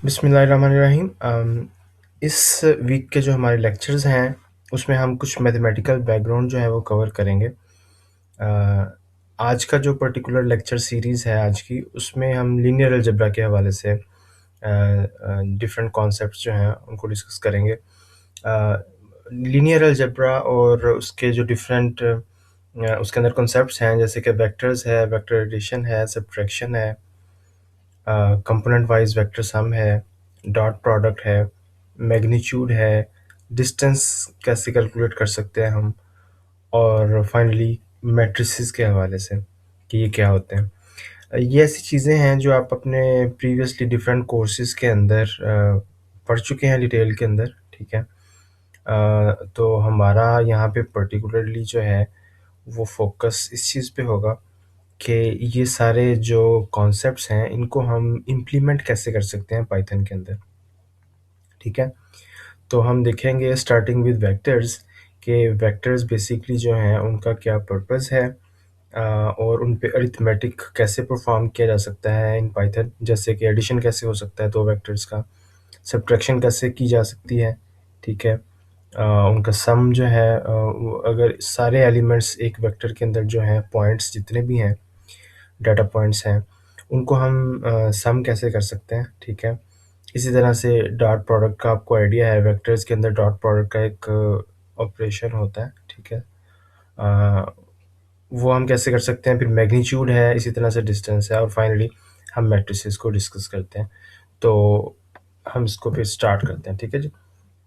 बिस्मिल्लाहिर्रहमानिर्रहीम। इस वीक के जो हमारे लेक्चर्स हैं, उसमें हम कुछ मैथमेटिकल बैकग्राउंड जो है वो कवर करेंगे। आज का जो पर्टिकुलर लेक्चर सीरीज़ है आज की, उसमें हम लीनियर अलजेब्रा के हवाले से डिफरेंट कॉन्सेप्ट्स जो हैं उनको डिस्कस करेंगे। लीनियर अलजेब्रा और उसके जो डिफरेंट उसके अंदर कॉन्सेप्ट्स हैं, जैसे कि वेक्टर्स है, वेक्टर एडिशन है, सब्ट्रैक्शन है, कंपोनेंट वाइज वेक्टर सम है, डॉट प्रोडक्ट है, मैग्नीट्यूड है, डिस्टेंस कैसे कैलकुलेट कर सकते हैं हम, और फाइनली मैट्रिसेस के हवाले से कि ये क्या होते हैं। ये ऐसी चीज़ें हैं जो आप अपने प्रीवियसली डिफरेंट कोर्सेज़ के अंदर पढ़ चुके हैं डिटेल के अंदर, ठीक है। तो हमारा यहाँ पे पर्टिकुलरली जो है वो फोकस इस चीज़ पे होगा कि ये सारे जो कॉन्सेप्ट्स हैं इनको हम इम्प्लीमेंट कैसे कर सकते हैं पाइथन के अंदर, ठीक है। तो हम देखेंगे स्टार्टिंग विद वेक्टर्स कि वेक्टर्स बेसिकली जो हैं उनका क्या पर्पस है, और उन पे अरिथमेटिक कैसे परफॉर्म किया जा सकता है इन पाइथन, जैसे कि एडिशन कैसे हो सकता है दो वेक्टर्स का, सब्ट्रैक्शन कैसे की जा सकती है, ठीक है। उनका सम जो है, अगर सारे एलिमेंट्स एक वेक्टर के अंदर जो हैं पॉइंट्स जितने भी हैं, डाटा पॉइंट्स हैं, उनको हम सम कैसे कर सकते हैं, ठीक है। इसी तरह से डॉट प्रोडक्ट का आपको आइडिया है, वेक्टर्स के अंदर डॉट प्रोडक्ट का एक ऑपरेशन होता है, ठीक है। अ, वो हम कैसे कर सकते हैं। फिर मैग्नीट्यूड है, इसी तरह से डिस्टेंस है, और फाइनली हम मैट्रिसेस को डिस्कस करते हैं। तो हम इसको फिर स्टार्ट करते हैं, ठीक है जी।